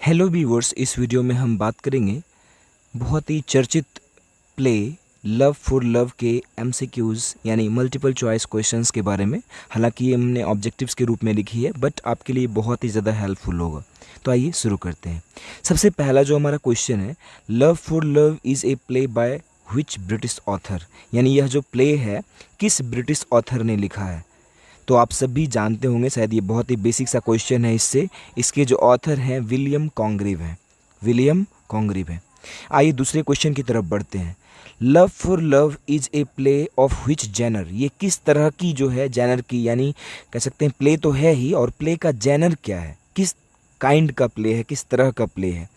Hello viewers, इस video में हम बात करेंगे बहुत ही चर्चित प्ले लव फॉर लव के एमसीक्यूज़ यानी मल्टीपल चॉइस क्वेश्चंस के बारे में। हालांकि ये हमने ऑब्जेक्टिव्स के रूप में लिखी है, बट आपके लिए बहुत ही ज़्यादा हेल्पफुल होगा। तो आइए शुरू करते हैं। सबसे पहला जो हमारा क्वेश्चन है, love for love is a play by which British author, यानी यह जो प्ले है किस ब्रिटिश ऑथर ने लिखा है। तो आप सभी जानते होंगे, शायद ये बहुत ही बेसिक सा क्वेश्चन है। इसके जो ऑथर हैं विलियम कॉन्ग्रीव हैं। विलियम कॉन्ग्रीव हैं। आइए दूसरे क्वेश्चन की तरफ बढ़ते हैं। Love for love is a play of which genre, ये किस तरह की जो है जेनर की, यानी कह सकते हैं प्ले तो है ही, और प्ले का जेनर क्या है, किस काइंड का प्ले है, किस तरह का प्ले है।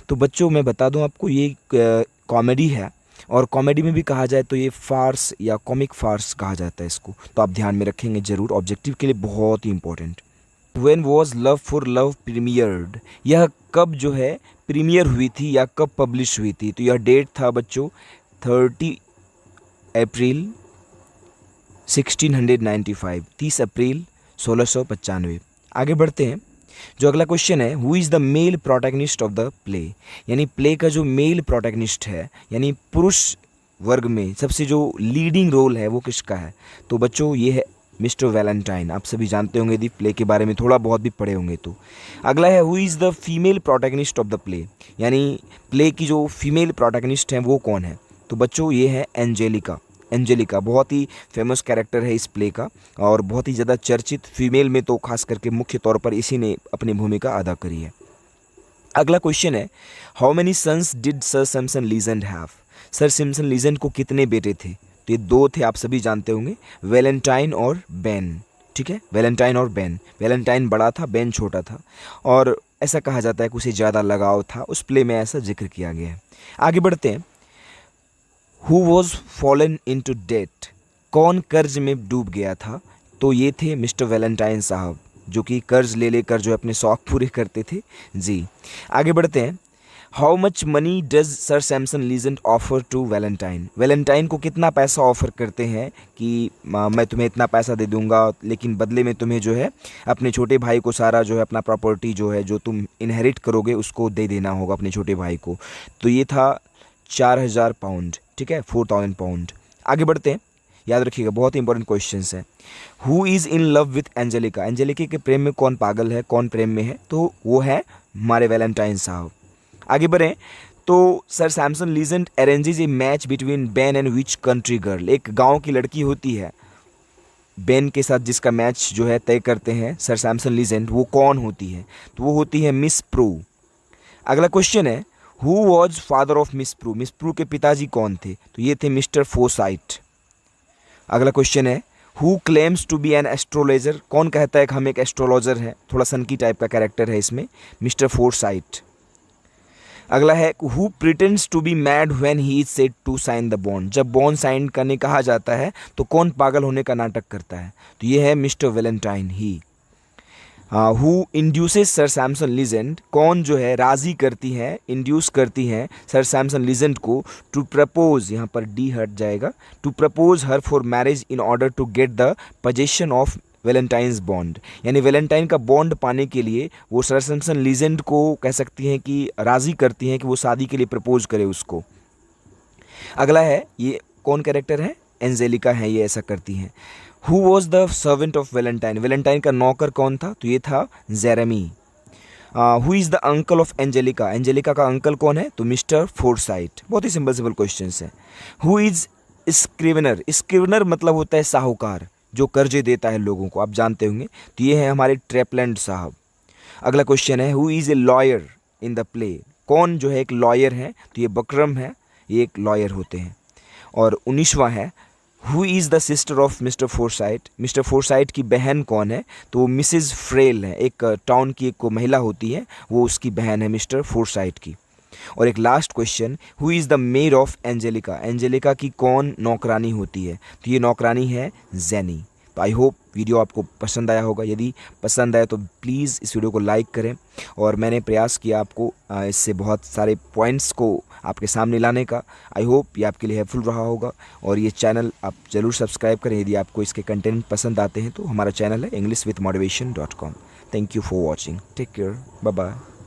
तो बच्चों मैं बता दूं आपको, ये कॉमेडी है, और कॉमेडी में भी कहा जाए तो ये फार्स या कॉमिक फार्स कहा जाता है इसको। तो आप ध्यान में रखेंगे ज़रूर, ऑब्जेक्टिव के लिए बहुत ही important. When was love for love premiered, यह कब जो है प्रीमियर हुई थी या कब पब्लिश हुई थी। तो यह डेट था बच्चों 30 अप्रैल 1695, 30 अप्रैल 1695। आगे बढ़ते हैं। जो अगला क्वेश्चन है, who is the male protagonist of the play, यानी प्ले का जो मेल प्रोटैगनिस्ट है, यानी पुरुष वर्ग में सबसे जो लीडिंग रोल है वो किसका है। तो बच्चों ये है मिस्टर वैलेंटाइन। आप सभी जानते होंगे यदि प्ले के बारे में थोड़ा बहुत भी पढ़े होंगे तो। अगला है, who is the female protagonist of the play, यानी प्ले की जो फीमेल प्रोटैगनिस्ट हैं वो कौन है। तो बच्चों ये है एंजेलिका। एंजेलिका बहुत ही फेमस कैरेक्टर है इस प्ले का, और बहुत ही ज़्यादा चर्चित, फीमेल में तो खास करके मुख्य तौर पर इसी ने अपनी भूमिका अदा करी है। अगला क्वेश्चन है, how many sons did Sir Sampson Legend have, Sir Simpson Legend को कितने बेटे थे। तो ये दो थे, आप सभी जानते होंगे, वैलेंटाइन और बेन। ठीक है, वैलेंटाइन और बेन। वैलेंटाइन बड़ा था, बेन छोटा था, और ऐसा कहा जाता है कि उसे ज़्यादा लगाव था, उस प्ले में ऐसा जिक्र किया गया है। आगे बढ़ते हैं। Who was fallen into debt, कौन कर्ज में डूब गया था। तो ये थे मिस्टर वैलेंटाइन साहब, जो कि कर्ज ले लेकर जो अपने शौक पूरे करते थे जी। आगे बढ़ते हैं। How much money does Sir Sampson Legend offer to Valentine, Valentine को कितना पैसा ऑफर करते हैं कि मैं तुम्हें इतना पैसा दे दूंगा, लेकिन बदले में तुम्हें जो है अपने छोटे भाई को सारा जो है अपना प्रॉपर्टी जो है जो तुम इनहेरिट करोगे उसको दे देना होगा अपने छोटे भाई को। तो ये था 4000 पाउंड। ठीक है, 4000 पाउंड। आगे बढ़ते हैं, याद रखिएगा बहुत ही इंपॉर्टेंट क्वेश्चंस हैं। Who is in love with Angelica, Angelica के प्रेम में कौन पागल है, कौन प्रेम में है। तो वो है हमारे वैलेंटाइन साहब। आगे बढ़ें तो sir Sampson legend अरेंजेज A match between Ben and which country girl, एक गांव की लड़की होती है बेन के साथ जिसका मैच जो है तय करते हैं सर सैमसन लीजेंड, वो कौन होती है। तो वो होती है मिस प्रू। अगला क्वेश्चन है, who was father of Miss Prue, Miss Prue के पिताजी कौन थे। तो ये थे मिस्टर फोरसाइट। अगला क्वेश्चन है, who claims to be an astrologer, कौन कहता है कि हम एक एस्ट्रोलॉजर हैं, थोड़ा सनकी टाइप का कैरेक्टर है इसमें, मिस्टर फोरसाइट। अगला है, who pretends to be mad when he is said to sign the bond, जब बॉन्ड साइन करने कहा जाता है तो कौन पागल होने का नाटक करता है। तो ये है मिस्टर वैलेंटाइन ही। Who induces Sir Sampson Legend, कौन जो है राज़ी करती है, इंड्यूस करती हैं सर सैमसन लीजेंड को टू प्रपोज, यहाँ पर डी हट जाएगा, to propose her for marriage in order to get the possession of Valentine's bond, यानी वैलेंटाइन का बॉन्ड पाने के लिए वो सर सैमसन लीजेंड को कह सकती हैं कि राज़ी करती हैं कि वो शादी के लिए प्रपोज करे उसको। अगला है, ये कौन कैरेक्टर है, एंजेलिका है, ये ऐसा करती हैं। Who was the servant of Valentine, Valentine का नौकर कौन था। तो ये था Jeremy. Who is the uncle of Angelica, Angelica का अंकल कौन है। तो मिस्टर फोरसाइट। बहुत ही सिंपल सिंपल क्वेश्चन है। हु इज़ स्क्रिवनर, स्क्रिवनर मतलब होता है साहूकार, जो कर्जे देता है लोगों को, आप जानते होंगे। तो ये है हमारे ट्रेपलैंड साहब। अगला क्वेश्चन है, who is a lawyer in the play, कौन जो है एक लॉयर है। तो ये बकरम है, ये एक लॉयर होते हैं। और 19वां है, who is the sister of mister foresight, mister foresight की बहन कौन है। तो वो मिसेज फ्रेल है, एक टाउन की एक महिला होती है, वो उसकी बहन है मिस्टर फोरसाइट की। और एक last question, who is the made of Angelica, Angelica की कौन नौकरानी होती है। तो ये नौकरानी है जेनी। तो आई होप वीडियो आपको पसंद आया होगा। यदि पसंद आया तो प्लीज़ इस वीडियो को लाइक करें, और मैंने प्रयास किया आपको इससे बहुत सारे पॉइंट्स को आपके सामने लाने का। आई होप ये आपके लिए हेल्पफुल रहा होगा, और ये चैनल आप ज़रूर सब्सक्राइब करें यदि आपको इसके कंटेंट पसंद आते हैं। तो हमारा चैनल है englishwithmotivation.com। Thank you for watching, take care, bye bye.